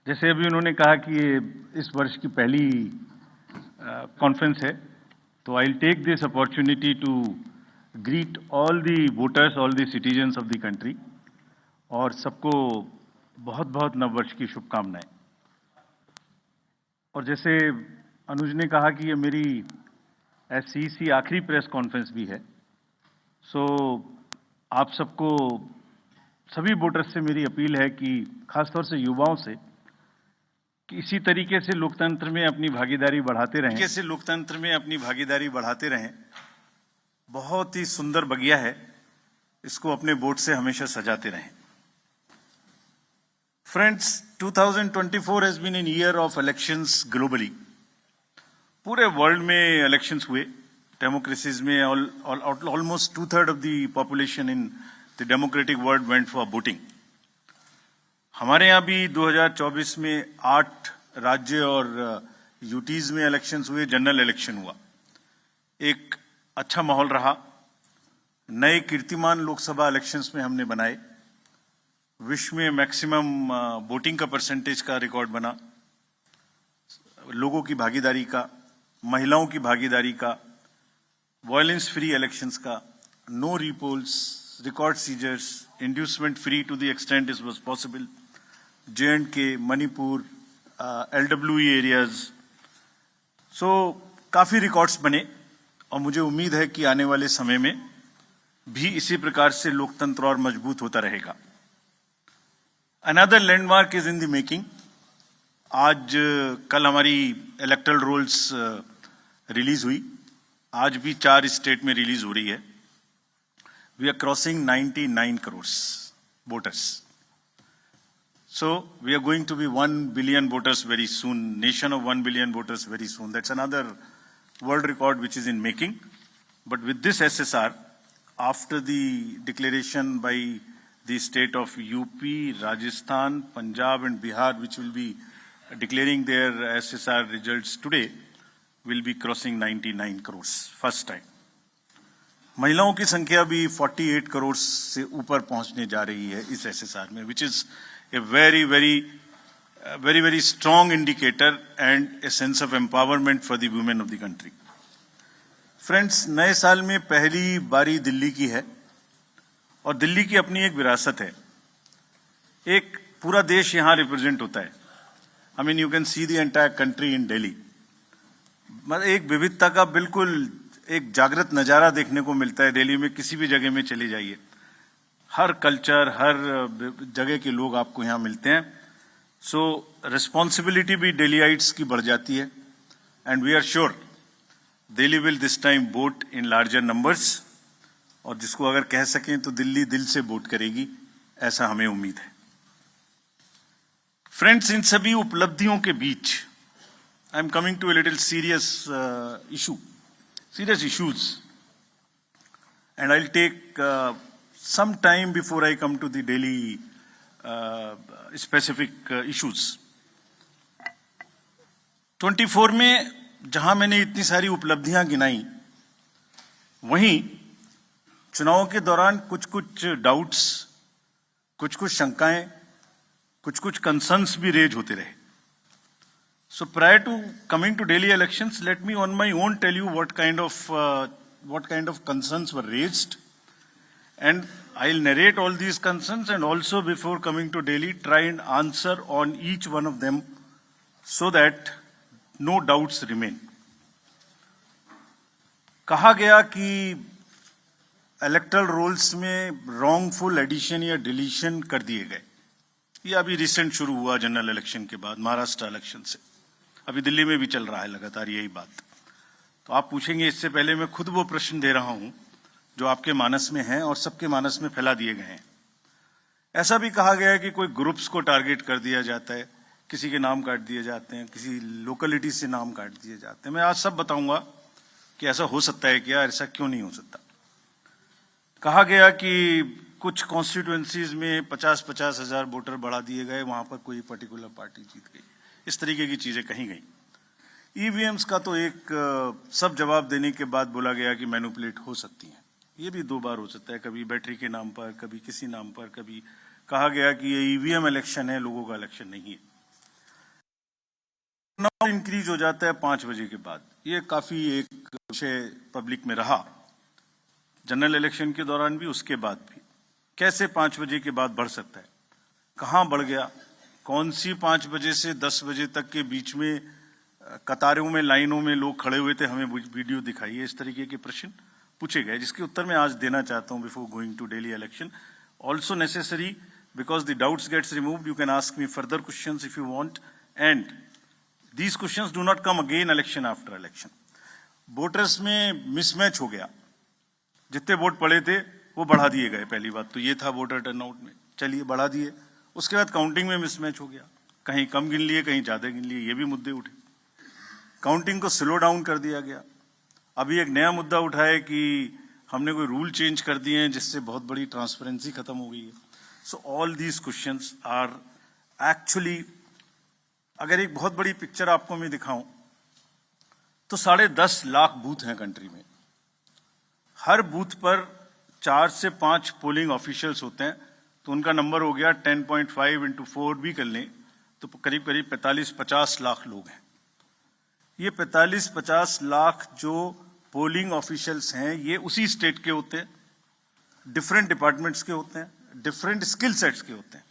जैसे अभी उन्होंने कहा कि ये इस वर्ष की पहली कॉन्फ्रेंस है, तो I will take this opportunity to greet all the voters, all the citizens of the country और सबको बहुत बहुत नववर्ष की शुभकामनाएं। और जैसे अनुज ने कहा कि ये मेरी ऐसी आखिरी प्रेस कॉन्फ्रेंस भी है, सो आप सबको, सभी वोटर्स से मेरी अपील है कि खासतौर से युवाओं से कि इसी तरीके से लोकतंत्र में अपनी भागीदारी बढ़ाते रहें। बहुत ही सुंदर बगिया है, इसको अपने वोट से हमेशा सजाते रहें। Friends, 2024 has been an year of elections globally. पूरे वर्ल्ड में इलेक्शंस हुए। डेमोक्रेसीज में almost 2/3 of the population in the democratic world went for voting. हमारे यहाँ भी 2024 में 8 राज्य और यूटीज में इलेक्शंस हुए, जनरल इलेक्शन हुआ। एक अच्छा माहौल रहा। नए कीर्तिमान लोकसभा इलेक्शंस में हमने बनाए। विश्व में मैक्सिमम वोटिंग का परसेंटेज का रिकॉर्ड बना, लोगों की भागीदारी का, महिलाओं की भागीदारी का, वायलेंस फ्री इलेक्शंस का, no repolls, record seizures, inducement free to the extent it was possible, J&K, Manipur, LWE areas. So काफी रिकॉर्ड्स बने और मुझे उम्मीद है कि आने वाले समय में भी इसी प्रकार से लोकतंत्र और मजबूत होता रहेगा। Another landmark is in the making. आज कल हमारी इलेक्टरल रोल्स रिलीज हुई। आज भी 4 स्टेट में रिलीज हो रही है। We are crossing 99 crore voters. So we are going to be 1 billion voters very soon, nation of 1 billion voters very soon. That's another world record which is in making. But with this SSR, after the declaration by the state of UP, Rajasthan, Punjab and Bihar, which will be declaring their SSR results today, will be crossing 99 crores, first time. महिलाओं की संख्या भी 48 करोड़ से ऊपर पहुंचने जा रही है इस SSR में, which is a very strong indicator and a sense of empowerment for the women of the country. Friends, नए साल में पहली बारी दिल्ली की है और दिल्ली की अपनी एक विरासत है। एक पूरा देश यहाँ रिप्रेजेंट होता है। I mean, you can see the entire country in Delhi. मतलब एक विविधता का बिल्कुल एक जागृत नजारा देखने को मिलता है। दिल्ली में किसी भी जगह में चली जाइए, हर कल्चर, हर जगह के लोग आपको यहाँ मिलते हैं। सो रिस्पॉन्सिबिलिटी भी दिल्लीइट्स की बढ़ जाती है and we are sure Delhi will this time vote in larger numbers. और जिसको अगर कह सकें तो दिल्ली दिल से वोट करेगी, ऐसा हमें उम्मीद है। फ्रेंड्स, इन सभी उपलब्धियों के बीच I am coming to a little serious issues and I will take some time before I come to the Delhi specific issues. 24 में जहां मैंने इतनी सारी उपलब्धियां गिनाई, वहीं चुनावों के दौरान कुछ डाउट्स, कुछ शंकाएं, कुछ कंसर्न्स भी रेज होते रहे। So prior to coming to Delhi elections, let me on my own tell you what kind of concerns were raised. And I'll narrate all these concerns and also before coming to Delhi, try and answer on each one of them so that no doubts remain. कहा गया कि electoral roles में wrongful addition या deletion कर दिए गए। ये अभी रिसेंट शुरू हुआ जनरल इलेक्शन के बाद, महाराष्ट्र इलेक्शन से। अभी दिल्ली में भी चल रहा है लगातार यही बात। तो आप पूछेंगे, इससे पहले मैं खुद वो प्रश्न दे रहा हूं जो आपके मानस में हैं और सबके मानस में फैला दिए गए हैं। ऐसा भी कहा गया है कि कोई ग्रुप्स को टारगेट कर दिया जाता है, किसी के नाम काट दिए जाते हैं, किसी लोकेलिटी से नाम काट दिए जाते हैं। मैं आज सब बताऊंगा कि ऐसा हो सकता है क्या, ऐसा क्यों नहीं हो सकता। कहा गया कि कुछ कॉन्स्टिट्यूएंसीज में 50-50 हजार वोटर बढ़ा दिए गए, वहां पर कोई पर्टिकुलर पार्टी जीत गई, इस तरीके की चीजें कही गई। ईवीएम्स का तो एक सब जवाब देने के बाद बोला गया कि मैनिपुलेट हो सकती हैं। ये भी 2 बार हो सकता है, कभी बैटरी के नाम पर, कभी किसी नाम पर, कभी कहा गया कि ये ईवीएम इलेक्शन है, लोगों का इलेक्शन नहीं है। टर्नआउट इंक्रीज हो जाता है 5 बजे के बाद। ये काफी एक विषय पब्लिक में रहा, जनरल इलेक्शन के दौरान भी, उसके बाद भी। कैसे 5 बजे के बाद बढ़ सकता है, कहां बढ़ गया, कौन सी 5 बजे से 10 बजे तक के बीच में कतारों में, लाइनों में लोग खड़े हुए थे, हमें वीडियो दिखाइए। इस तरीके के प्रश्न पूछे गए, जिसके उत्तर मैं आज देना चाहता हूं before going to Delhi election. Also necessary, because the doubts gets removed, you can ask me further questions if you want, and these questions do not come again election after election. Voters में mismatch हो गया, जितने vote पड़े थे वो बढ़ा दिए गए। पहली बात तो ये था वोटर टर्नआउट में, चलिए बढ़ा दिए। उसके बाद काउंटिंग में मिसमैच हो गया, कहीं कम गिन लिए, कहीं ज्यादा गिन लिए, ये भी मुद्दे उठे। काउंटिंग को स्लो डाउन कर दिया गया। अभी एक नया मुद्दा उठा है कि हमने कोई रूल चेंज कर दिए हैं जिससे बहुत बड़ी ट्रांसपेरेंसी खत्म हो गई है। So all these questions are actually, अगर एक बहुत बड़ी पिक्चर आपको मैं दिखाऊं तो 10.5 लाख बूथ हैं कंट्री में। हर बूथ पर 4 से 5 पोलिंग ऑफिशियल्स होते हैं, तो उनका नंबर हो गया 10.5 into 4 भी कर लें तो करीब करीब 45-50 लाख लोग हैं। ये 45-50 लाख जो पोलिंग ऑफिशियल्स हैं, ये उसी स्टेट के होते हैं, डिफरेंट डिपार्टमेंट्स के होते हैं, डिफरेंट स्किल सेट्स के होते हैं।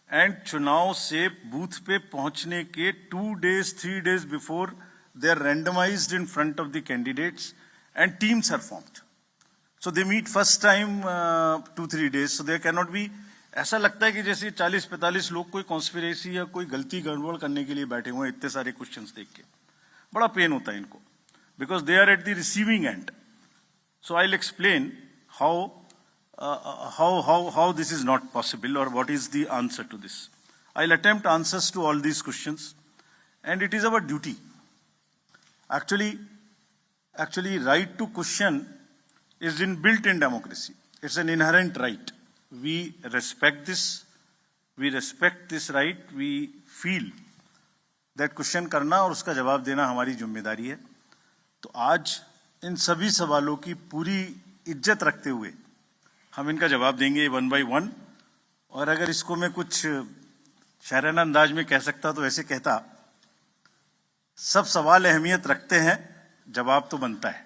एंड चुनाव से बूथ पे पहुंचने के 2 days 3 days before they are randomized in front of the candidates and teams are formed. So they meet first time 2-3 days, so they can not be. ऐसा लगता है कि जैसे 40-45 लोग कोई कॉन्स्पिरेसी या कोई गलती गड़बड़ करने के लिए बैठे हुए हैं, इतने सारे क्वेश्चंस देख के। बड़ा पेन होता है इनको, because they are at the receiving end. So I will explain how this is not possible, or what is the answer to this. I'll attempt answers to all these questions, and it is our duty. Actually, right to question is inbuilt in democracy. It's an inherent right. We respect this. We respect this right. We feel that question करना और उसका जवाब देना हमारी जिम्मेदारी है। तो आज इन सभी सवालों की पूरी इज्जत रखते हुए हम इनका जवाब देंगे 1 by 1। और अगर इसको मैं कुछ शायराना अंदाज में कह सकता तो ऐसे कहता, सब सवाल अहमियत रखते हैं, जवाब तो बनता है।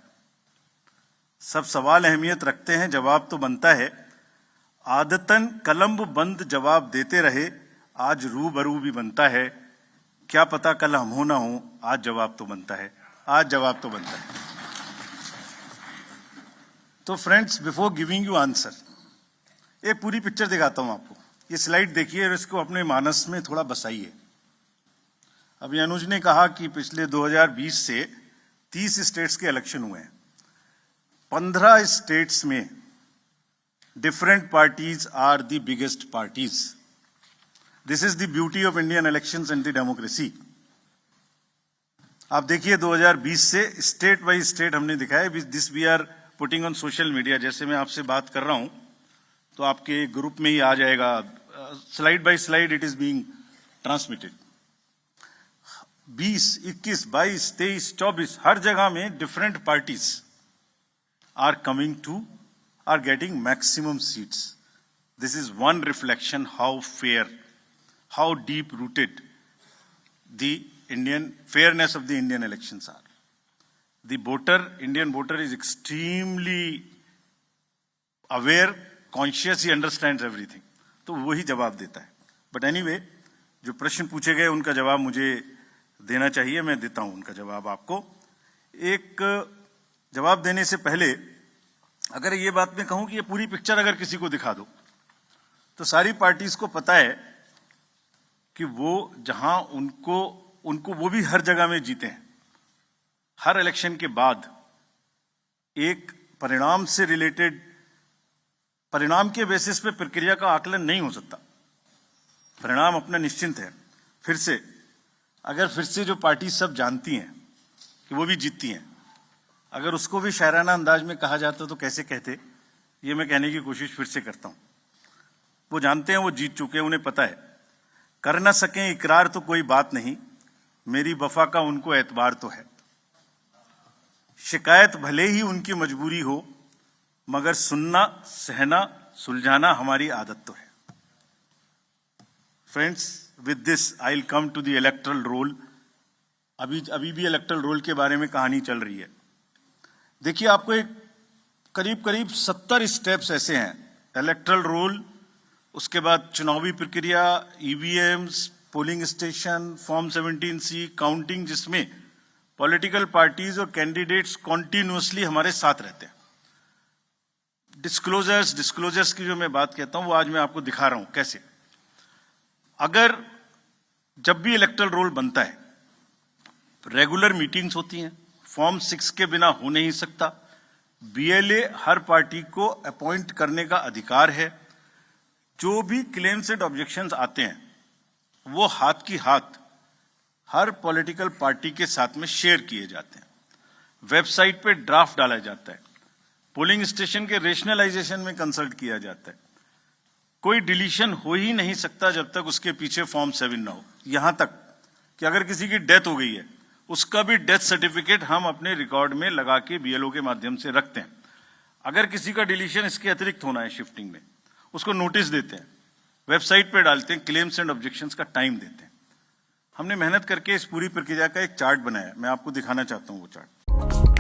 सब सवाल अहमियत रखते हैं, जवाब तो बनता है। आदतन कलम बंद जवाब देते रहे, आज रूबरू भी बनता है। क्या पता कल हम हो ना हो, आज जवाब तो बनता है, आज जवाब तो बनता है। तो friends, before giving you answer, एक पूरी पिक्चर दिखाता हूं आपको। ये स्लाइड देखिए और इसको अपने मानस में थोड़ा बसाइए। अभी अनुज ने कहा कि पिछले 2020 से 30 स्टेट्स के इलेक्शन हुए हैं। 15 स्टेट्स में different parties are the biggest parties. This is the beauty of Indian elections and the democracy. आप देखिए 2020 से स्टेट बाय स्टेट हमने दिखाया। This we are putting on social media. जैसे मैं आपसे बात कर रहा हूं तो आपके ग्रुप में ही आ जाएगा, slide by slide it is being transmitted. 20, 21, 22, 23, 24 हर जगह में different parties are coming to, are getting maximum seats. This is one reflection how fair, how deep rooted the Indian fairness of the Indian elections are. The voter, Indian voter is extremely aware, conscious, he understands everything. तो वही जवाब देता है। But anyway, जो प्रश्न पूछे गए उनका जवाब मुझे देना चाहिए, मैं देता हूं उनका जवाब आपको। एक जवाब देने से पहले अगर ये बात मैं कहूं कि ये पूरी पिक्चर अगर किसी को दिखा दो तो सारी पार्टीज को पता है कि वो जहां उनको वो भी हर जगह में जीते हैं। हर इलेक्शन के बाद एक परिणाम से रिलेटेड, परिणाम के बेसिस पे प्रक्रिया का आकलन नहीं हो सकता। परिणाम अपना निश्चिंत है। फिर से जो पार्टी सब जानती हैं कि वो भी जीतती हैं, अगर उसको भी शायराना अंदाज में कहा जाता तो कैसे कहते, ये मैं कहने की कोशिश फिर से करता हूं। वो जानते हैं, वो जीत चुके हैं, उन्हें पता है। कर न सकें इकरार तो कोई बात नहीं, मेरी वफा का उनको एतबार तो है। शिकायत भले ही उनकी मजबूरी हो, मगर सुनना, सहना, सुलझाना हमारी आदत तो है। Friends, with this I'll come to the electoral roll अभी भी इलेक्टोरल रोल के बारे में कहानी चल रही है। देखिए, आपको एक करीब 70 स्टेप्स ऐसे हैं, इलेक्टोरल रोल, उसके बाद चुनावी प्रक्रिया, EVMs, polling station, form 17C, counting, जिसमें पॉलिटिकल पार्टीज और कैंडिडेट्स कॉन्टिन्यूसली हमारे साथ रहते हैं। डिस्क्लोजर्स की जो मैं बात कहता हूं वो आज मैं आपको दिखा रहा हूं कैसे। अगर जब भी इलेक्टोरल रोल बनता है, रेगुलर मीटिंग्स होती हैं, फॉर्म 6 के बिना हो नहीं सकता। बीएलए हर पार्टी को अपॉइंट करने का अधिकार है। जो भी क्लेम्स एंड ऑब्जेक्शंस आते हैं वो हाथ की हाथ हर पॉलिटिकल पार्टी के साथ में शेयर किए जाते हैं। वेबसाइट पे ड्राफ्ट डाला जाता है। पोलिंग स्टेशन के रेशनलाइजेशन में कंसल्ट किया जाता है। कोई डिलीशन हो ही नहीं सकता जब तक उसके पीछे फॉर्म 7 ना हो। यहां तक कि अगर किसी की डेथ हो गई है, उसका भी डेथ सर्टिफिकेट हम अपने रिकॉर्ड में लगा के बीएलओ के माध्यम से रखते हैं। अगर किसी का डिलीशन इसके अतिरिक्त होना है शिफ्टिंग में, उसको नोटिस देते हैं, वेबसाइट पे डालते हैं, क्लेम्स एंड ऑब्जेक्शंस का टाइम देते हैं। हमने मेहनत करके इस पूरी प्रक्रिया का एक चार्ट बनाया, मैं आपको दिखाना चाहता हूं वो चार्ट।